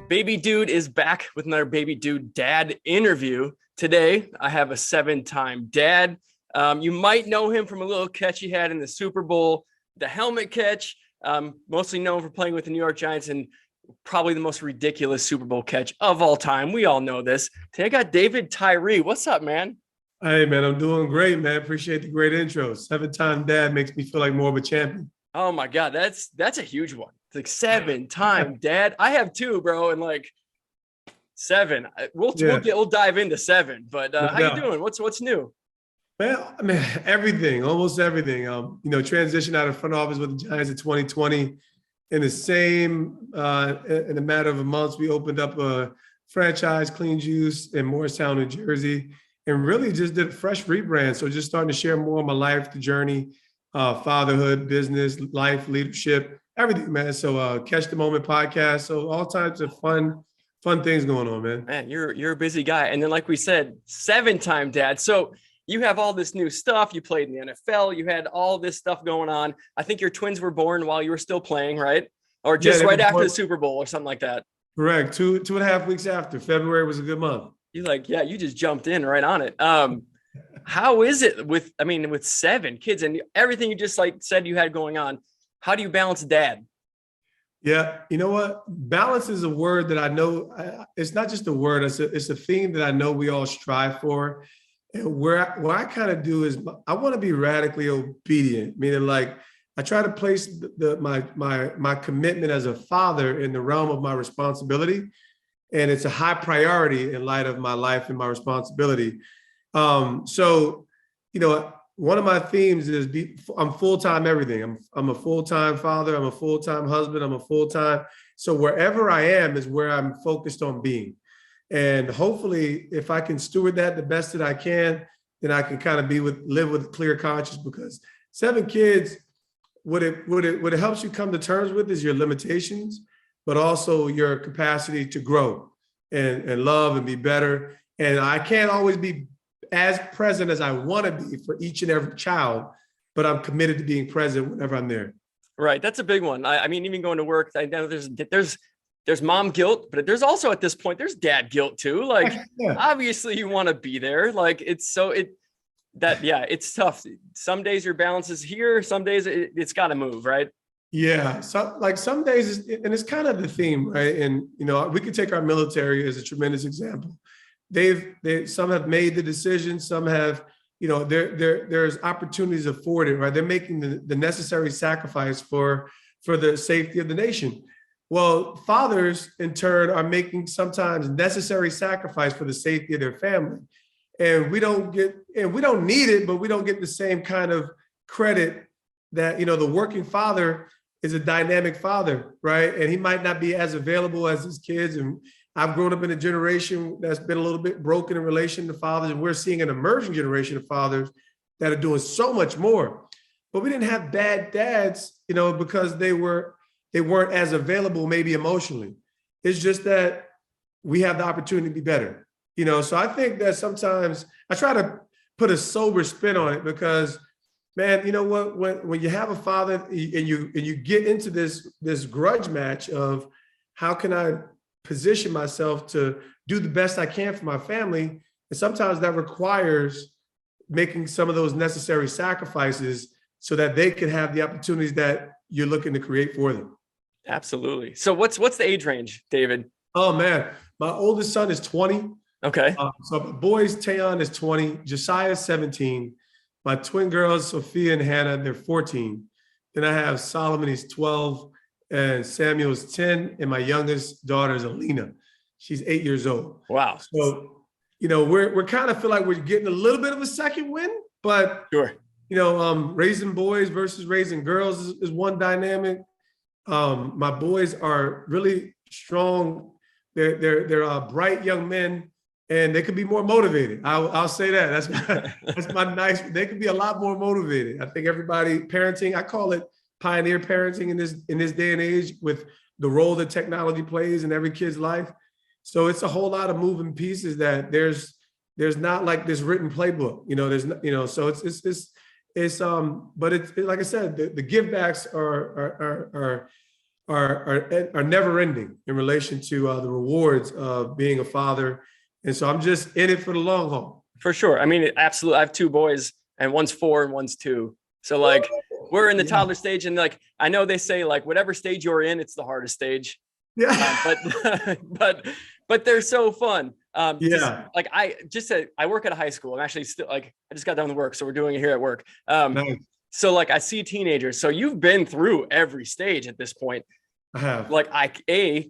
Baby Dude is back with another Baby Dude dad interview. Today, I have a 7-time dad. You might know him from a little catch he had in the Super Bowl, the helmet catch, mostly known for playing with the New York Giants, and probably the most ridiculous Super Bowl catch of all time. We all know this. Today, I got David Tyree. What's up, man? Hey, man, I'm doing great, man. Appreciate the great intro. 7-time dad makes me feel like more of a champion. Oh my God, that's a huge one. It's like 7-time dad. I have two, bro, and like 7. We'll dive into 7. But how you doing? What's new? Well, I mean, everything, almost everything. Transition out of front office with the Giants in 2020. In a matter of months, we opened up a franchise, Clean Juice, in Morristown, New Jersey, and really just did a fresh rebrand. So just starting to share more of my life, the journey, fatherhood, business, life, leadership, everything, man. So Catch the Moment podcast. So all types of fun things going on, man. Man, you're a busy guy. And then, like we said, 7-time dad. So you have all this new stuff. You played in the NFL. You had all this stuff going on. I think your twins were born while you were still playing, right? Or just right after the Super Bowl or something like that. Correct. 2.5 weeks after. February was a good month. You just jumped in right on it. How is it with 7 kids and everything you just said you had going on? How do you balance dad? Yeah, you know what? Balance is a word that I know. It's not just a word. It's a theme that I know we all strive for. And where I kind of do is I want to be radically obedient, meaning like I try to place my commitment as a father in the realm of my responsibility. And it's a high priority in light of my life and my responsibility. One of my themes is I'm full-time everything. I'm a full-time father. I'm a full-time husband. I'm a full-time. So wherever I am is where I'm focused on being. And hopefully if I can steward that the best that I can, then I can kind of live with a clear conscience, because 7 kids, what it helps you come to terms with is your limitations, but also your capacity to grow and love and be better. And I can't always be as present as I want to be for each and every child, but I'm committed to being present whenever I'm there. Right. That's a big one. I mean, even going to work, I know there's mom guilt, but there's also at this point, there's dad guilt too. Like, Obviously you want to be there. Like it's tough. Some days your balance is here. Some days it's got to move. Right. Yeah. So like some days, and it's kind of the theme, right? And, we could take our military as a tremendous example. Some have made the decision. Some have, there's opportunities afforded, right? They're making the necessary sacrifice for the safety of the nation. Well, fathers in turn are making sometimes necessary sacrifice for the safety of their family. And we don't need it, but we don't get the same kind of credit that, the working father is a dynamic father, right? And he might not be as available as his kids. And I've grown up in a generation that's been a little bit broken in relation to fathers. And we're seeing an emerging generation of fathers that are doing so much more. But we didn't have bad dads, because they weren't as available, maybe emotionally. It's just that we have the opportunity to be better, So I think that sometimes I try to put a sober spin on it, because, man, you know what? When you have a father and you get into this grudge match of how can I position myself to do the best I can for my family, and sometimes that requires making some of those necessary sacrifices so that they can have the opportunities that you're looking to create for them. Absolutely. So what's the age range, David? Oh man, my oldest son is 20. Okay. So my boys, Tayon is 20, Josiah is 17. My twin girls, Sophia and Hannah, they're 14. Then I have Solomon, he's 12, and Samuel is 10, and my youngest daughter is Alina. She's 8 years old. Wow. So, we're kind of feel like we're getting a little bit of a second win, but sure. Raising boys versus raising girls is one dynamic. My boys are really strong. They're bright young men, and they could be more motivated. I'll say that. That's my nice. They could be a lot more motivated. I think everybody parenting. I call it pioneer parenting in this day and age, with the role that technology plays in every kid's life. So it's a whole lot of moving pieces that there's not like this written playbook. So but it's like I said, the give backs are are never ending in relation to the rewards of being a father. And so I'm just in it for the long haul. For sure. I mean, absolutely. I have two boys, and one's 4 and one's 2. So like we're in the toddler stage, and like I know they say like whatever stage you're in, it's the hardest stage. Yeah. But they're so fun. Yeah. Like I work at a high school. I'm actually still like I just got done with work, so we're doing it here at work. Nice. So like I see teenagers. So you've been through every stage at this point. I have. Like I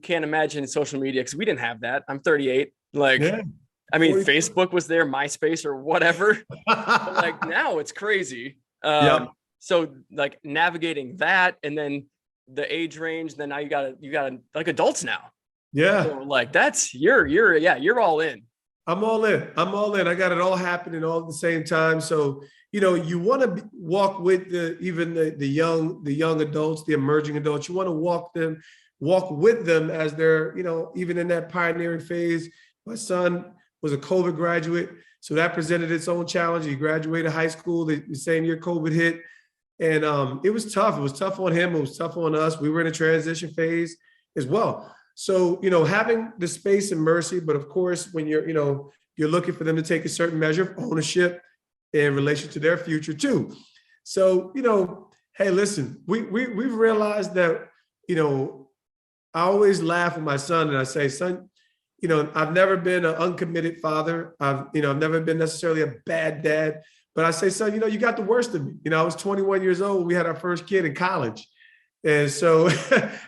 can't imagine social media because we didn't have that. I'm 38. Like I mean, 40. Facebook was there, MySpace or whatever. But like now it's crazy. Yep. So like navigating that, and then the age range, then now you gotta like adults now. Yeah. So like that's you're all in. I'm all in. I'm all in. I got it all happening all at the same time. So, you know, you want to walk with the young adults, the emerging adults. You want to walk with them as they're, you know, even in that pioneering phase. My son was a COVID graduate, so that presented its own challenge. He graduated high school the same year COVID hit. And it was tough. It was tough on him. It was tough on us. We were in a transition phase as well. So, you know, having the space and mercy, but of course, when you're looking for them to take a certain measure of ownership in relation to their future too. So, you know, hey, listen, we've realized that, you know, I always laugh with my son and I say, son, you know, I've never been an uncommitted father. I've never been necessarily a bad dad, but I say, son, you know, you got the worst of me. You know, I was 21 years old when we had our first kid in college. And so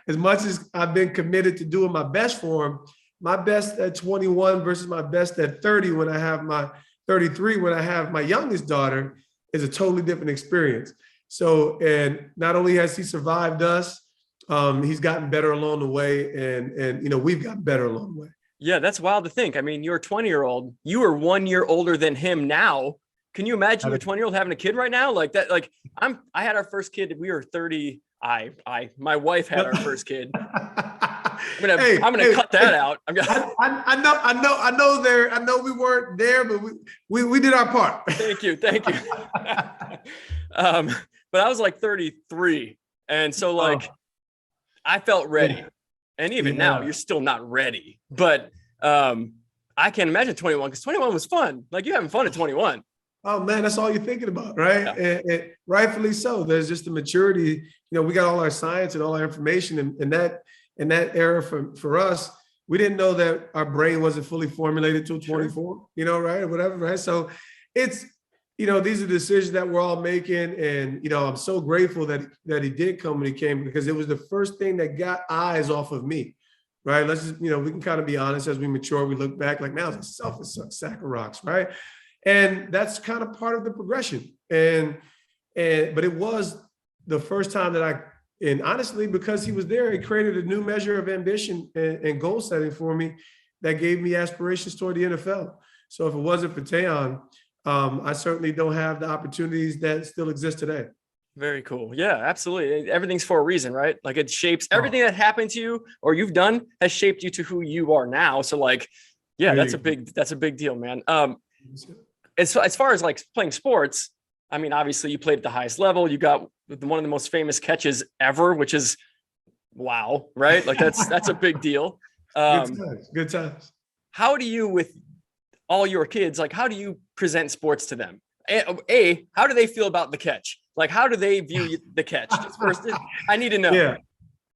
as much as I've been committed to doing my best for him, my best at 21 versus my best at 30 when I have my 33, when I have my youngest daughter, is a totally different experience. So, and not only has he survived us, he's gotten better along the way, and you know, we've gotten better along the way. Yeah, that's wild to think. I mean, you're a 20-year-old. You are 1 year older than him now. Can you imagine your 20-year-old having a kid right now? Like that, like I had our first kid, we were 30. My wife had our first kid. I'm gonna cut that out. I know we weren't there, but we did our part. Thank you. But I was like 33, and so like I felt ready, and even now you're still not ready. But I can't imagine 21 because 21 was fun. Like you're having fun at 21. Oh man, that's all you're thinking about, right? Yeah. And rightfully so. There's just a maturity. You know, we got all our science and all our information, and that era for us, we didn't know that our brain wasn't fully formulated till 24. You know, right, or whatever, right? So it's, you know, these are decisions that we're all making, and you know, I'm so grateful that he did come when he came, because it was the first thing that got eyes off of me, right? Let's just, you know, we can kind of be honest as we mature. We look back like, man, I was a selfish sack of rocks, right? And that's kind of part of the progression. But it was the first time that and honestly, because he was there, it created a new measure of ambition and goal setting for me that gave me aspirations toward the NFL. So if it wasn't for Tayon, I certainly don't have the opportunities that still exist today. Very cool. Yeah, absolutely. Everything's for a reason, right? Like it shapes everything that happened to you or you've done has shaped you to who you are now. So like, yeah, that's a big deal, man. As far as like playing sports, I mean, obviously you played at the highest level. You got one of the most famous catches ever, which is wow, right? Like that's a big deal. Good times. How do you, with all your kids, like how do you present sports to them? How do they feel about the catch? Like how do they view the catch? First, I need to know. Yeah,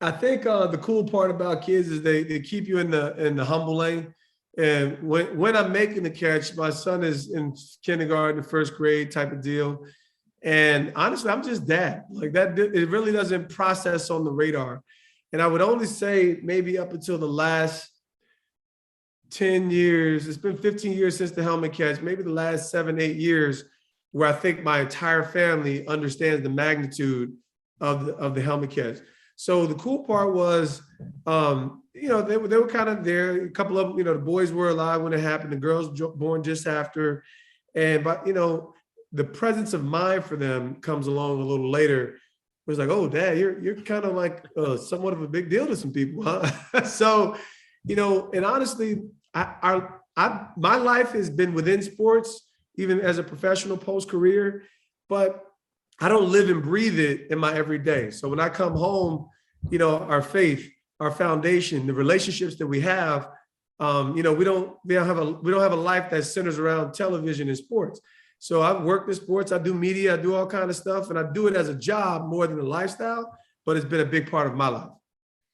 I think the cool part about kids is they keep you in the humble lane. And when I'm making the catch, my son is in kindergarten, first grade type of deal. And honestly, I'm just dad. Like that, it really doesn't process on the radar. And I would only say maybe up until the last 10 years, it's been 15 years since the helmet catch, maybe the last 7, 8 years, where I think my entire family understands the magnitude of the helmet catch. So the cool part was, you know, they were kind of there. A couple of them, you know, the boys were alive when it happened. The girls born just after. But, you know, the presence of mind for them comes along a little later. It was like, oh, Dad, you're kind of like somewhat of a big deal to some people, huh? So, you know, and honestly, my life has been within sports, even as a professional post-career, but I don't live and breathe it in my everyday. So when I come home, our faith, our foundation, the relationships that we have. We don't have a life that centers around television and sports. So I've worked in sports, I do media, I do all kind of stuff, and I do it as a job more than a lifestyle, but it's been a big part of my life.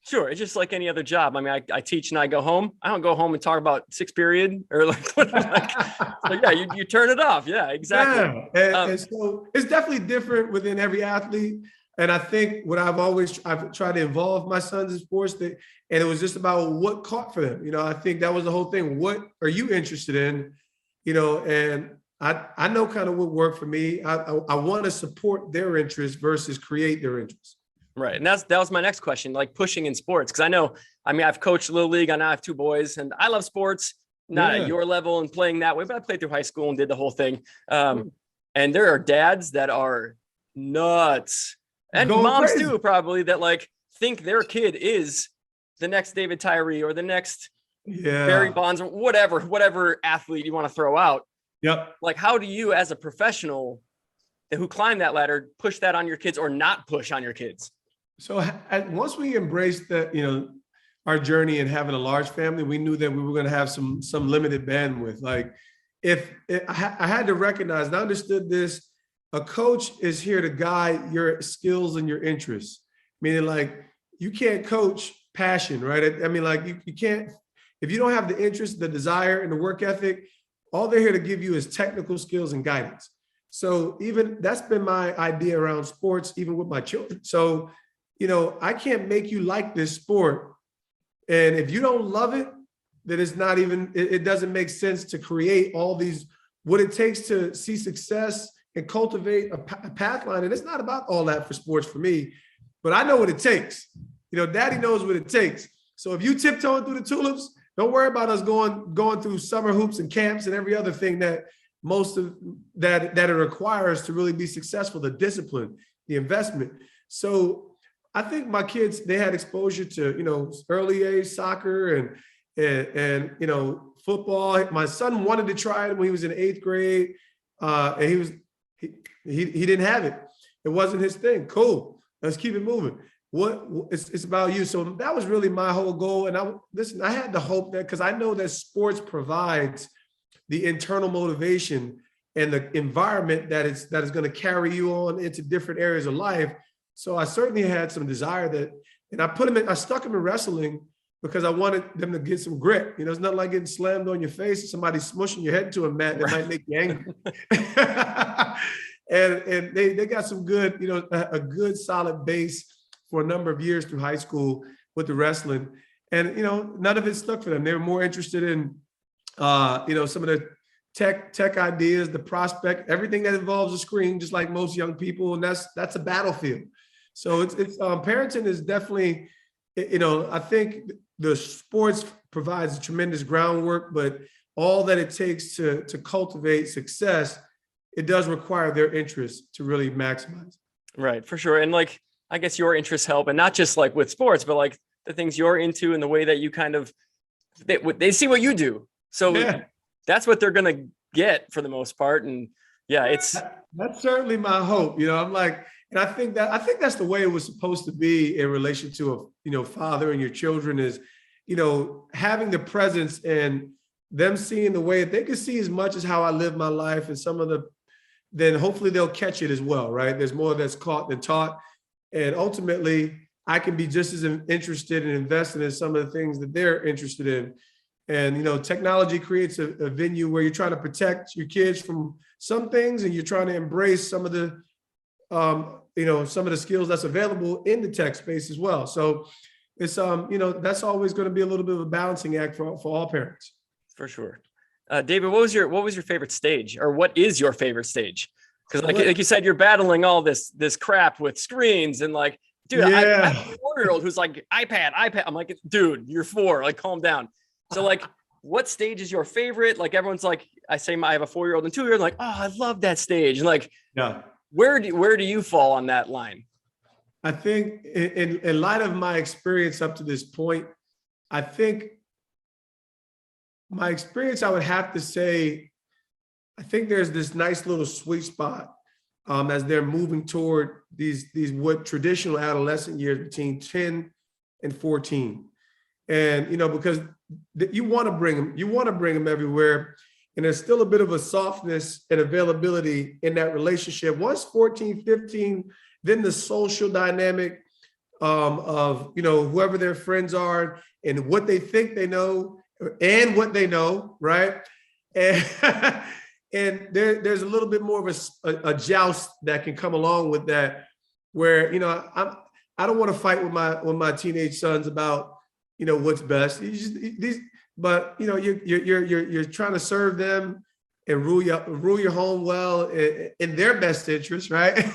Sure. It's just like any other job. I mean, I teach and I go home. I don't go home and talk about sixth period or so yeah, you turn it off. Yeah, exactly. Yeah. And so it's definitely different within every athlete. And I think what I've tried to involve my sons in sports, and it was just about what caught for them. I think that was the whole thing. What are you interested in? And I know kind of what worked for me. I want to support their interests versus create their interests. Right. And that was my next question, like pushing in sports. Cause I've coached Little League. I now have two boys and I love sports, not at your level and playing that way, but I played through high school and did the whole thing. And there are dads that are nuts and moms too, probably, that like think their kid is the next David Tyree or the next Barry Bonds or whatever athlete you want to throw out. Yep. Like, how do you as a professional who climbed that ladder push that on your kids or not push on your kids? So once we embraced that, our journey and having a large family, we knew that we were going to have some limited bandwidth. Like I had to recognize, and I understood this, a coach is here to guide your skills and your interests. Meaning like you can't coach passion, right? I mean, like you can't, if you don't have the interest, the desire and the work ethic, all they're here to give you is technical skills and guidance. So even that's been my idea around sports, even with my children. So, I can't make you like this sport. And if you don't love it, then it's not even, it doesn't make sense to create all these, what it takes to see success and cultivate a path line. And it's not about all that for sports for me, but I know what it takes. Daddy knows what it takes. So if you tiptoeing through the tulips, don't worry about us going through summer hoops and camps and every other thing that it requires to really be successful, the discipline, the investment. So I think my kids, they had exposure to, early age soccer and football. My son wanted to try it when he was in 8th grade. And he didn't have it. It wasn't his thing. Cool. Let's keep it moving. It's about you. So that was really my whole goal. And I had the hope that, because I know that sports provides the internal motivation and the environment that is going to carry you on into different areas of life. So I certainly had some desire and I stuck them in wrestling because I wanted them to get some grit. It's nothing like getting slammed on your face and somebody smushing your head into a mat that might make you angry. and they got some good, a good solid base for a number of years through high school with the wrestling. And, none of it stuck for them. They were more interested in, some of the tech ideas, the prospect, everything that involves a screen, just like most young people. And that's a battlefield. So it's parenting is definitely, I think the sports provides a tremendous groundwork, but all that it takes to cultivate success, it does require their interest to really maximize. Right, for sure. And like, I guess your interests help, and not just like with sports, but like the things you're into and the way that you kind of, they see what you do. So that's what they're going to get for the most part. And yeah, that's certainly my hope. I'm like, and I think that's the way it was supposed to be in relation to a father and your children is, having the presence and them seeing the way that they can see as much as how I live my life and then hopefully they'll catch it as well, right? There's more that's caught than taught. And ultimately I can be just as interested and invested in some of the things that they're interested in. And, technology creates a venue where you're trying to protect your kids from some things and you're trying to embrace some of the, some of the skills that's available in the tech space as well. So it's, that's always going to be a little bit of a balancing act for all parents. For sure. David, what was your favorite stage, or what is your favorite stage? Because like you said, you're battling all this crap with screens and like, dude, I have a 4-year-old who's like iPad. I'm like, dude, you're 4, like calm down. So like, what stage is your favorite? Like everyone's like, I have a 4-year-old and 2-year-old, like, oh, I love that stage. And like, where do you fall on that line? I think in light of my experience up to this point, I think my experience, I would have to say, I think there's this nice little sweet spot as they're moving toward these what traditional adolescent years between 10 and 14. And, because you want to bring them everywhere. And there's still a bit of a softness and availability in that relationship. Once 14, 15, then the social dynamic of, whoever their friends are and what they think they know and what they know, right? And, and there's a little bit more of a joust that can come along with that, where, I don't want to fight with my teenage sons about, what's best. But you're trying to serve them and rule your home well in their best interest, right?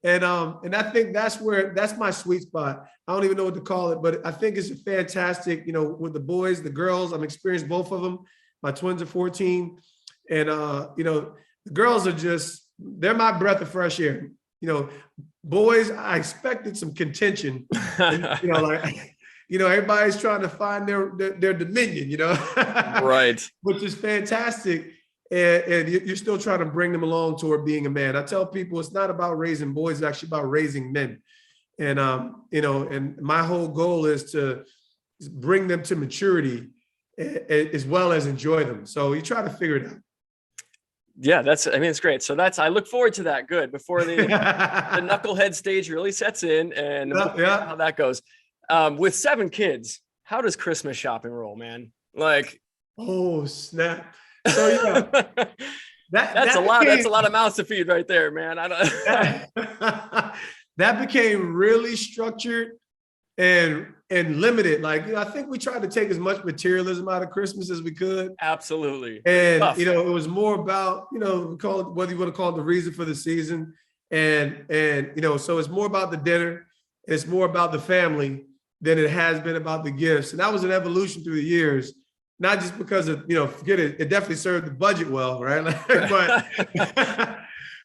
And I think that's my sweet spot. I don't even know what to call it, but I think it's a fantastic, with the boys, the girls. I'm experienced both of them. My twins are 14, and the girls are they're my breath of fresh air. Boys, I expected some contention, and, everybody's trying to find their dominion, Right. Which is fantastic. And you're still trying to bring them along toward being a man. I tell people it's not about raising boys, it's actually about raising men. And, and my whole goal is to bring them to maturity as well as enjoy them. So you try to figure it out. Yeah, it's great. So I look forward to that. Good. Before the knucklehead stage really sets in, and we'll see how that goes. With 7 kids, how does Christmas shopping roll, man? Like, oh snap! So yeah, that's a lot. That's a lot of mouths to feed right there, man. That became really structured and limited. Like, I think we tried to take as much materialism out of Christmas as we could. Absolutely. And it was more about, call it, whether you want to call it the reason for the season, and so it's more about the dinner. It's more about the family than it has been about the gifts. And that was an evolution through the years, not just because of, forget it, it definitely served the budget well, right? But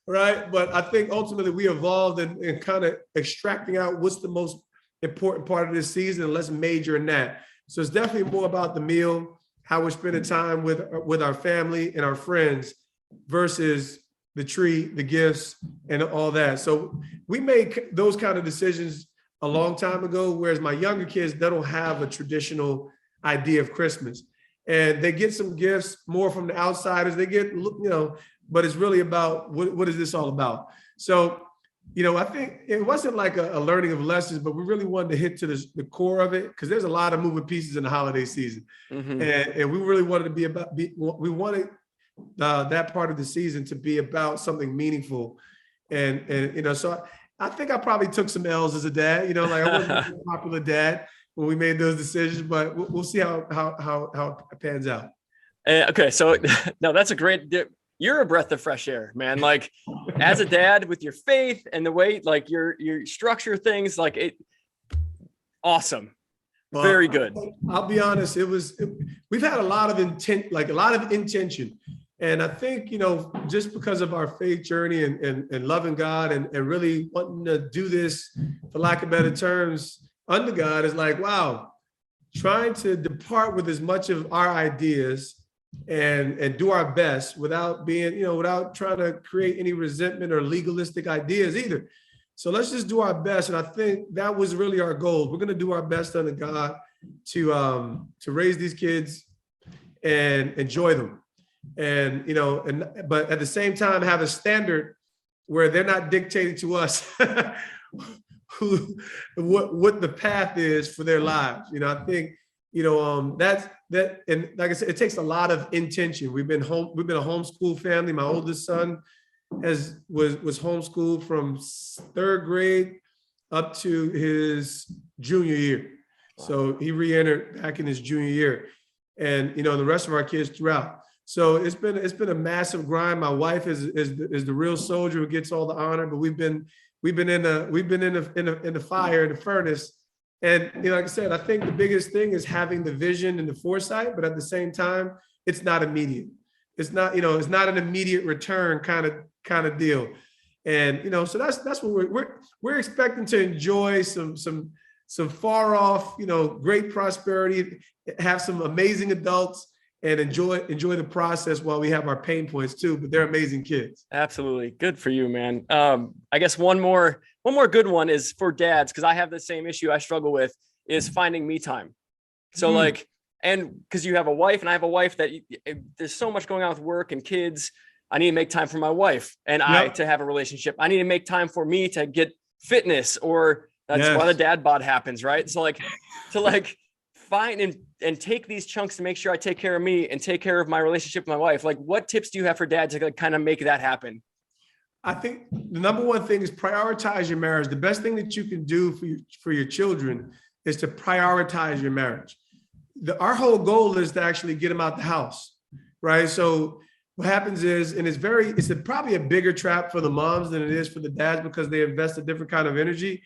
right. But I think ultimately we evolved in kind of extracting out what's the most important part of this season, and let's major in that. So it's definitely more about the meal, how we're spending time with our family and our friends versus the tree, the gifts, and all that. So we made those kind of decisions a long time ago, whereas my younger kids, they don't have a traditional idea of Christmas. And they get some gifts more from the outsiders. They get, but it's really about what is this all about? So, I think it wasn't like a learning of lessons, but we really wanted to hit to the core of it, because there's a lot of moving pieces in the holiday season. Mm-hmm. And we really wanted to we wanted that part of the season to be about something meaningful. And so I think I probably took some L's as a dad, like I wasn't a popular dad when we made those decisions, but we'll see how it pans out. Okay. So no, that's a great, you're a breath of fresh air, man. Like, as a dad, with your faith and the way, like, you structure things, like, it awesome. Well, very good. I'll be honest. We've had a lot of intent, like a lot of intention. And I think, just because of our faith journey and loving God and really wanting to do this, for lack of better terms, under God, is like, wow, trying to depart with as much of our ideas and do our best without being, without trying to create any resentment or legalistic ideas either. So let's just do our best. And I think that was really our goal. We're going to do our best under God to raise these kids and enjoy them. And, but at the same time, have a standard where they're not dictating to us what the path is for their lives. I think, that, and like I said, it takes a lot of intention. We've been a homeschool family. My oldest son was homeschooled from 3rd grade up to his junior year. Wow. So he re-entered back in his junior year, and the rest of our kids throughout. So it's been a massive grind. My wife is the real soldier who gets all the honor, but we've been in the fire, in the furnace. And like I said, I think the biggest thing is having the vision and the foresight, but at the same time, it's not immediate. It's not, it's not an immediate return kind of deal. And so that's what we're expecting to enjoy some far off, great prosperity, have some amazing adults, and enjoy the process while we have our pain points too. But they're amazing kids. Absolutely. Good for you, man. I guess one more good one is for dads, because I have the same issue I struggle with, is finding me time. So like, and because you have a wife and I have a wife, that there's so much going on with work and kids. I need to make time for my wife and I to have a relationship. I need to make time for me to get fitness, or that's why the dad bod happens, right? So like, to like find and take these chunks to make sure I take care of me and take care of my relationship with my wife. Like, what tips do you have for dads to kind of make that happen? I think the number one thing is prioritize your marriage. The best thing that you can do for your children is to prioritize your marriage. Our whole goal is to actually get them out the house, right? So what happens is, and it's probably a bigger trap for the moms than it is for the dads, because they invest a different kind of energy.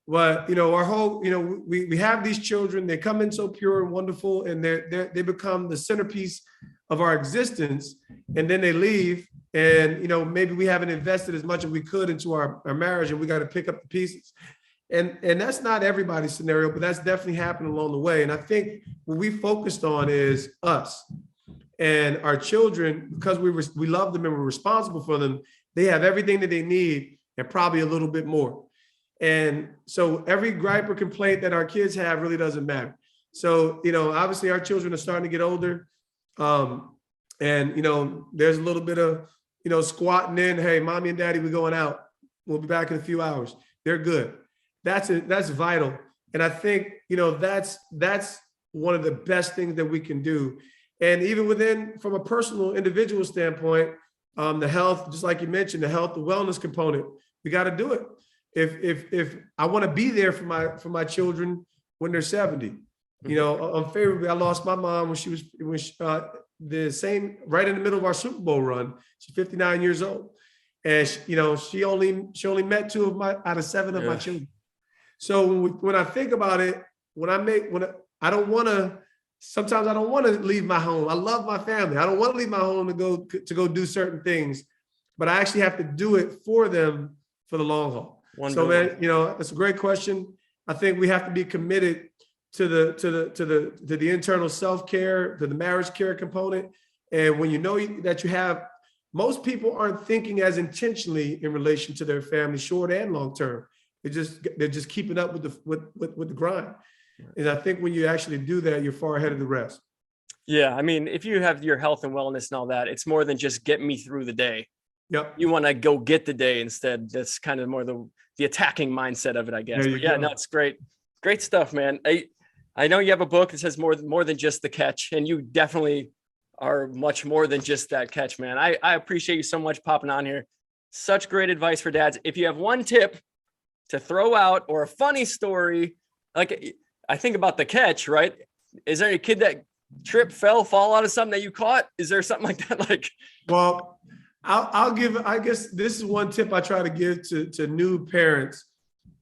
But, our whole, we have these children, they come in so pure and wonderful, and they become the centerpiece of our existence. And then they leave, and, maybe we haven't invested as much as we could into our marriage, and we got to pick up the pieces. And that's not everybody's scenario, but that's definitely happened along the way. And I think what we focused on is us and our children, because we love them and we're responsible for them. They have everything that they need and probably a little bit more. And so every gripe or complaint that our kids have really doesn't matter. So, obviously our children are starting to get older. And, there's a little bit of, squatting in. Hey, mommy and daddy, we're going out. We'll be back in a few hours. They're good. That's vital. And I think, that's one of the best things that we can do. And even from a personal individual standpoint, the health, just like you mentioned, the health, the wellness component, we got to do it. If I want to be there for my children when they're 70, unfavorably, I lost my mom when she was the same, right in the middle of our Super Bowl run. She's 59 years old, and she only met 2 out of 7 of my children. So when I think about it, sometimes I don't want to leave my home. I love my family. I don't want to leave my home to go do certain things, but I actually have to do it for them for the long haul. So man, that's a great question. I think we have to be committed to the internal self-care, to the marriage care component. And when that most people aren't thinking as intentionally in relation to their family, short and long term. They're just keeping up with the grind. And I think when you actually do that, you're far ahead of the rest. Yeah. I mean, if you have your health and wellness and all that, it's more than just get me through the day. Yep. You want to go get the day instead. That's kind of more the attacking mindset of it, I guess. But yeah, no, it's great. Great stuff, man. I know you have a book that says more than just the catch, and you definitely are much more than just that catch, man. I appreciate you so much popping on here. Such great advice for dads. If you have one tip to throw out or a funny story, like I think about the catch, right? Is there a kid that fall out of something that you caught? Is there something like that? Well, I guess this is one tip I try to give to new parents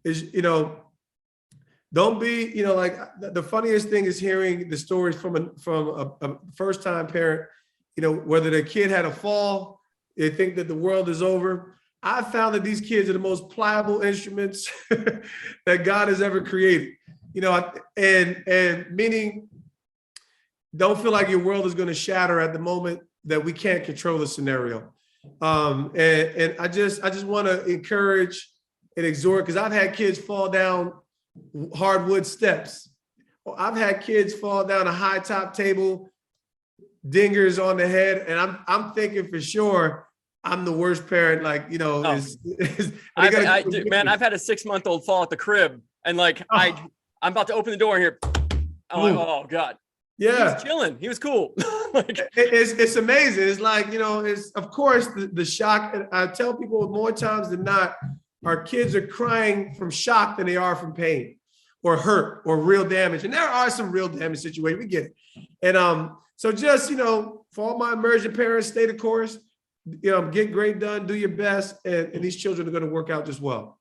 is, don't be, the funniest thing is hearing the stories from a first time parent, whether their kid had a fall, they think that the world is over. I found that these kids are the most pliable instruments that God has ever created, and meaning don't feel like your world is going to shatter at the moment that we can't control the scenario. And I just want to encourage and exhort, because I've had kids fall down hardwood steps. I've had kids fall down a high top table, dingers on the head, and I'm thinking for sure I'm the worst parent. I've had a 6-month-old fall at the crib, and I'm about to open the door here. I'm like, oh God. Yeah, he was chilling. He was cool. It's amazing. It's it's of course the shock. And I tell people more times than not, our kids are crying from shock than they are from pain or hurt or real damage. And there are some real damage situations. We get it. And so just for all my emerging parents, stay the course. Get great done. Do your best, and these children are going to work out just well.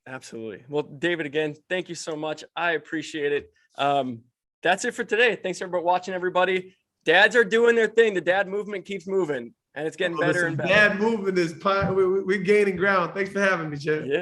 Absolutely. Well, David, again, thank you so much. I appreciate it. That's it for today. Thanks for watching, everybody. Dads are doing their thing. The dad movement keeps moving, and it's getting better and better. Dad movement is we're gaining ground. Thanks for having me, Chad. Yeah.